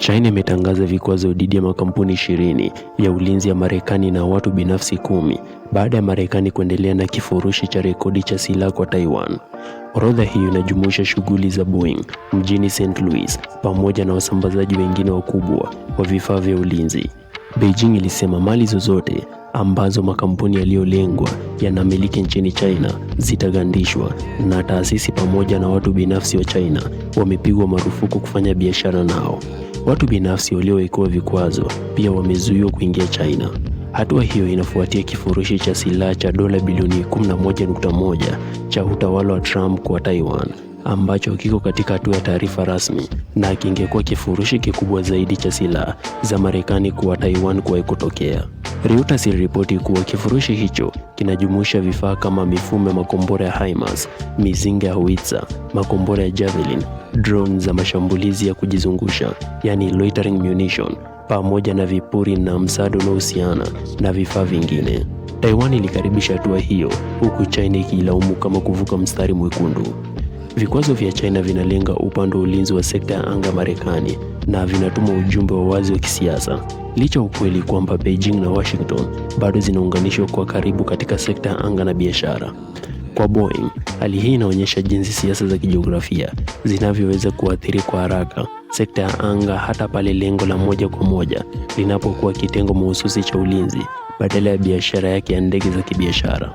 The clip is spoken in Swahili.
China imetangaza vikwazo dhidi ya makampuni 20 ya ulinzi ya Marekani na watu binafsi 10 baada ya Marekani kuendelea na kifurushi cha rekodi cha silaha kwa Taiwan. Orodha hiyo inajumuisha shughuli za Boeing mjini St. Louis pamoja na wasambazaji wengine wakubwa wa vifaa vya ulinzi. Beijing ilisema mali zozote ambazo makampuni yaliyolengwa yanamiliki nchini China zitagandishwa na taasisi pamoja na watu binafsi wa China wamepigwa marufuku kufanya biashara nao. Watu binafsi waliowekewa vikwazo pia wamezuiwa kuingia China. Hatua hiyo inafuatia kifurushi cha silaha cha dola bilioni 11.1 cha utawala wa Trump kwa Taiwan, ambacho kiko katika hatua ya taarifa rasmi na kingekuwa kifurushi kikubwa zaidi cha silaha za Marekani kwa Taiwan kuwahi kutokea. Reuters iliripoti kuwa kifurushi hicho kinajumuisha vifaa kama mifumo ya makombora ya HIMARS, mizinga ya howitzer, makombora ya Javelin, drone za mashambulizi ya kujizungusha yani loitering munition, pamoja na vipuri na msaada unaohusiana na vifaa vingine. Taiwan ilikaribisha hatua hiyo huku China ikilaumu kama kuvuka mstari mwekundu. Vikwazo vya China vinalenga upande wa ulinzi wa sekta ya anga Marekani na vinatuma ujumbe wa wazi wa kisiasa. Licha ukweli kwamba Beijing na Washington bado zinaunganishwa kwa karibu katika sekta ya anga na biashara. Kwa Boeing, hali hii inaonyesha jinsi siasa za kijiografia zinavyoweza kuathiri kwa haraka sekta ya anga hata pale lengo la moja kwa moja linapokuwa kitengo mahususi cha ulinzi badala ya biashara yake ya ndege za kibiashara.